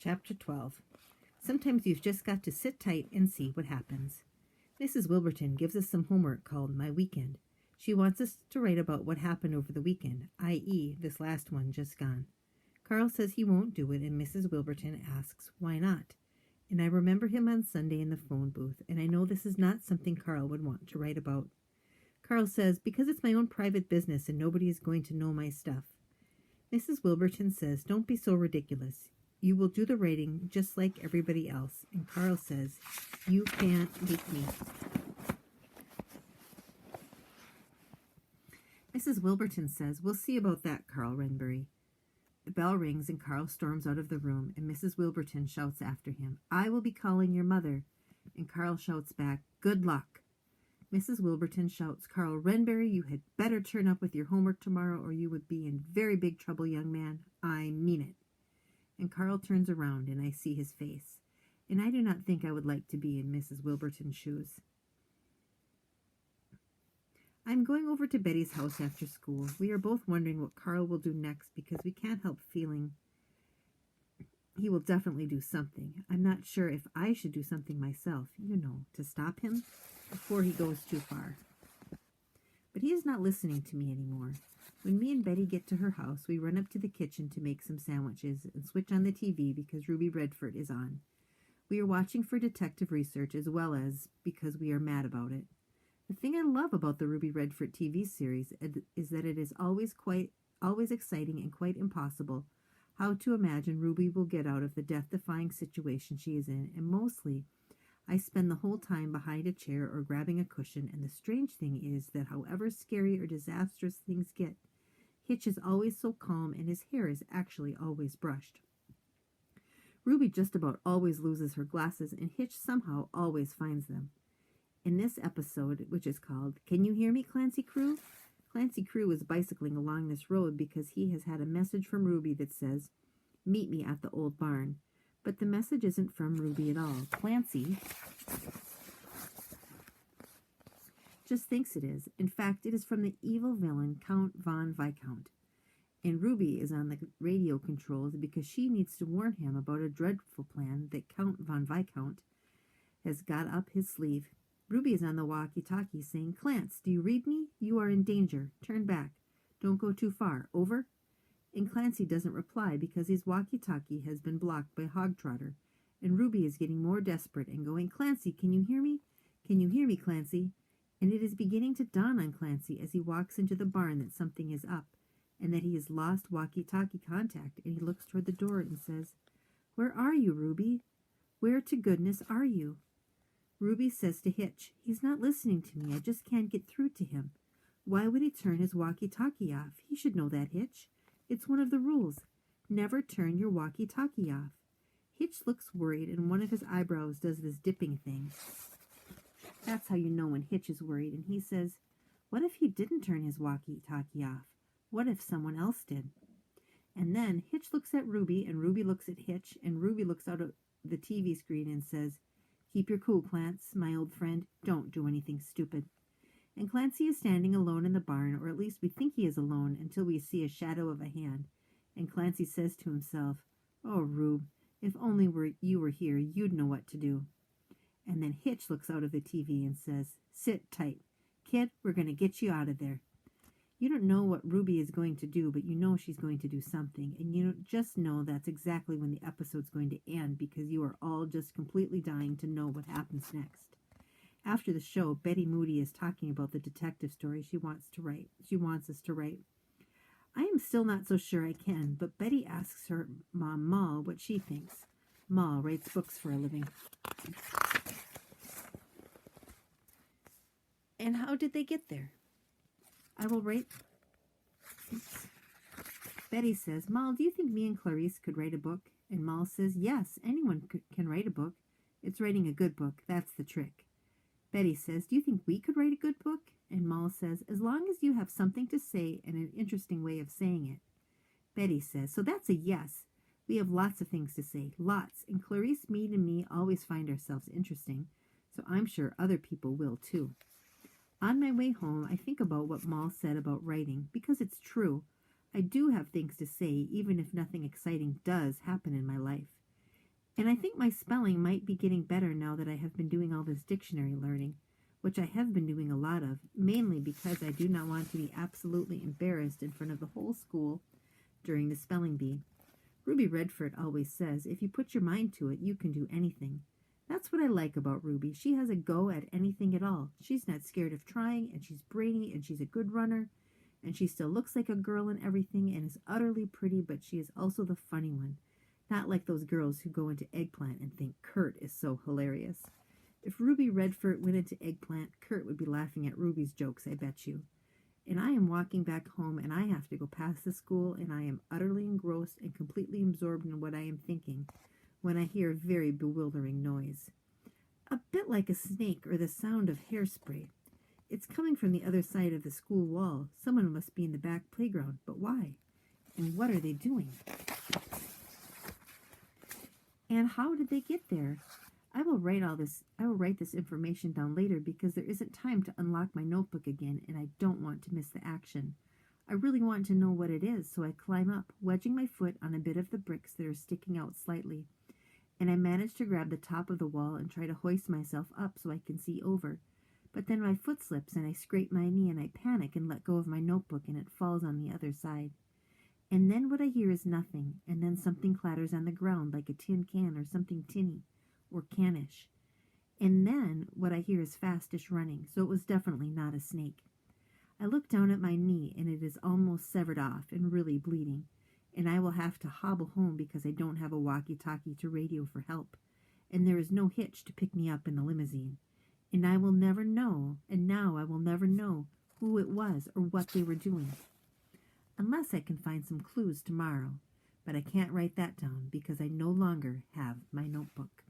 Chapter 12. Sometimes you've just got to sit tight and see what happens. Mrs. Wilburton gives us some homework called My Weekend. She wants us to write about what happened over the weekend, i.e., this last one just gone. Carl says he won't do it, and Mrs. Wilburton asks, why not? And I remember him on Sunday in the phone booth, and I know this is not something Carl would want to write about. Carl says, because it's my own private business and nobody is going to know my stuff. Mrs. Wilburton says, don't be so ridiculous. You will do the writing just like everybody else. And Carl says, you can't beat me. Mrs. Wilburton says, we'll see about that, Carl Renbury. The bell rings and Carl storms out of the room, and Mrs. Wilburton shouts after him, I will be calling your mother. And Carl shouts back, good luck. Mrs. Wilburton shouts, Carl Renbury, you had better turn up with your homework tomorrow or you would be in very big trouble, young man. I mean it. And Carl turns around and I see his face. And I do not think I would like to be in Mrs. Wilburton's shoes. I'm going over to Betty's house after school. We are both wondering what Carl will do next because we can't help feeling he will definitely do something. I'm not sure if I should do something myself, to stop him before he goes too far. But he is not listening to me anymore. When me and Betty get to her house, we run up to the kitchen to make some sandwiches and switch on the TV because Ruby Redford is on. We are watching for detective research as well as because we are mad about it. The thing I love about the Ruby Redford TV series is that it is always exciting and quite impossible how to imagine Ruby will get out of the death-defying situation she is in, and mostly I spend the whole time behind a chair or grabbing a cushion, and the strange thing is that however scary or disastrous things get, Hitch is always so calm and his hair is actually always brushed. Ruby just about always loses her glasses, and Hitch somehow always finds them. In this episode, which is called, Can You Hear Me, Clancy Crew? Clancy Crew is bicycling along this road because he has had a message from Ruby that says, meet me at the old barn. But the message isn't from Ruby at all. Clancy just thinks it is. In fact, it is from the evil villain, Count von Viscount. And Ruby is on the radio controls because she needs to warn him about a dreadful plan that Count von Viscount has got up his sleeve. Ruby is on the walkie-talkie saying, Clance, do you read me? You are in danger. Turn back. Don't go too far. Over? And Clancy doesn't reply because his walkie-talkie has been blocked by Hogtrotter. And Ruby is getting more desperate and going, Clancy, can you hear me? Can you hear me, Clancy? And it is beginning to dawn on Clancy as he walks into the barn that something is up and that he has lost walkie-talkie contact. And he looks toward the door and says, where are you, Ruby? Where to goodness are you? Ruby says to Hitch, he's not listening to me. I just can't get through to him. Why would he turn his walkie-talkie off? He should know that, Hitch. It's one of the rules. Never turn your walkie-talkie off. Hitch looks worried, and one of his eyebrows does this dipping thing. That's how you know when Hitch is worried, and he says, what if he didn't turn his walkie-talkie off? What if someone else did? And then Hitch looks at Ruby, and Ruby looks at Hitch, and Ruby looks out of the TV screen and says, keep your cool, Clance, my old friend. Don't do anything stupid. And Clancy is standing alone in the barn, or at least we think he is alone until we see a shadow of a hand. And Clancy says to himself, oh, Rube, if only you were here, you'd know what to do. And then Hitch looks out of the TV and says, sit tight. Kid, we're going to get you out of there. You don't know what Ruby is going to do, but you know she's going to do something. And you just know that's exactly when the episode's going to end because you are all just completely dying to know what happens next. After the show, Betty Moody is talking about the detective story she wants us to write. I am still not so sure I can, but Betty asks her mom, Moll, what she thinks. Moll writes books for a living. And how did they get there? I will write. Betty says, Moll, do you think me and Clarice could write a book? And Moll says, yes, anyone can write a book. It's writing a good book. That's the trick. Betty says, do you think we could write a good book? And Moll says, as long as you have something to say and an interesting way of saying it. Betty says, so that's a yes. We have lots of things to say, lots. And Clarice, Meade, and me always find ourselves interesting, so I'm sure other people will too. On my way home, I think about what Moll said about writing, because it's true. I do have things to say, even if nothing exciting does happen in my life. And I think my spelling might be getting better now that I have been doing all this dictionary learning, which I have been doing a lot of, mainly because I do not want to be absolutely embarrassed in front of the whole school during the spelling bee. Ruby Redford always says, if you put your mind to it, you can do anything. That's what I like about Ruby. She has a go at anything at all. She's not scared of trying, and she's brainy, and she's a good runner, and she still looks like a girl and everything, and is utterly pretty, but she is also the funny one. Not like those girls who go into Eggplant and think Kurt is so hilarious. If Ruby Redford went into Eggplant, Kurt would be laughing at Ruby's jokes, I bet you. And I am walking back home, and I have to go past the school, and I am utterly engrossed and completely absorbed in what I am thinking when I hear a very bewildering noise. A bit like a snake or the sound of hairspray. It's coming from the other side of the school wall. Someone must be in the back playground, but why? And what are they doing? And how did they get there? I will write this information down later because there isn't time to unlock my notebook again, and I don't want to miss the action. I really want to know what it is, so I climb up, wedging my foot on a bit of the bricks that are sticking out slightly. And I manage to grab the top of the wall and try to hoist myself up so I can see over. But then my foot slips and I scrape my knee and I panic and let go of my notebook and it falls on the other side. And then what I hear is nothing, and then something clatters on the ground like a tin can or something tinny or canish. And then what I hear is fastish running, so it was definitely not a snake. I look down at my knee and it is almost severed off and really bleeding, and I will have to hobble home because I don't have a walkie-talkie to radio for help, and there is no hitch to pick me up in the limousine. And I will never know, and now I will never know who it was or what they were doing. Unless I can find some clues tomorrow, but I can't write that down because I no longer have my notebook.